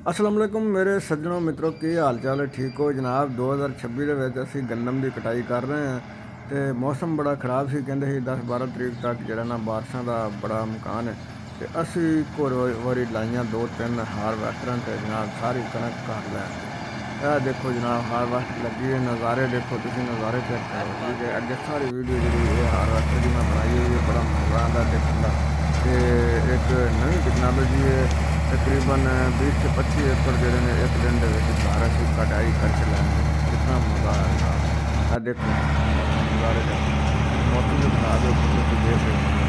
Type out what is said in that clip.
अस्सलाम वालेकुम मेरे सज्जनों मित्रों की हाल चाल है ठीक हो जनाब 2026 ਦੇ ਵਿੱਚ ਅਸੀਂ ਗੰਦਮ ਦੀ ਕਟਾਈ ਕਰ ਰਹੇ ਹਾਂ ਤੇ ਮੌਸਮ ਬੜਾ ਖਰਾਬ ਸੀ ਕਹਿੰਦੇ ਸੀ 10-12 ਤਰੀਕ ਤੱਕ ਜਿਹੜਾ ਨਾ ਬਾਰਿਸ਼ਾਂ ਦਾ ਬੜਾ ਇਮਕਾਨ ਹੈ ਤੇ ਅਸੀਂ ਕੋਰ ਵਾਰੀ ਲਾਈਆਂ 2-3 ਹਾਰਵੈਸਟਰਾਂ ਤੇ ਜਨਾਬ ਸਾਰੀ ਕਣਕ ਕਰ ਲੈ ਇਹ ਦੇਖੋ ਜਨਾਬ ਹਾਰਵੈਸਟ ਲੱਗੀ ਹੈ ਨਜ਼ਾਰੇ ਦੇਖੋ ਤੁਸੀਂ ਨਜ਼ਾਰੇ ਚੈੱਕ ਕਰੋ ਠੀਕ ਹੈ ਅੱਗੇ ਸਾਰੀ ਵੀਡੀਓ ਜਿਹੜੀ ਇਹ ਹਾਰਵੈਸਟਰ ਦੀ ਮੈਂ ਬਣਾਈ ਹੋਈ ਹੈ ਬੜਾ ਮਜ਼ਾ ਆਉਂਦਾ ਦੇਖਣ ਦਾ ਤੇ ਇੱਕ ਨਵੀਂ ਟੈਕਨੋਲੋਜੀ ਹੈ तकरीबन 20 से 25 एकड़ जोड़े ने एक दिन सारा की कटाई करके लाएंगे कितना मज़ा आएगा देखो नज़ारे का मौसम जो खराब है देख रहे हैं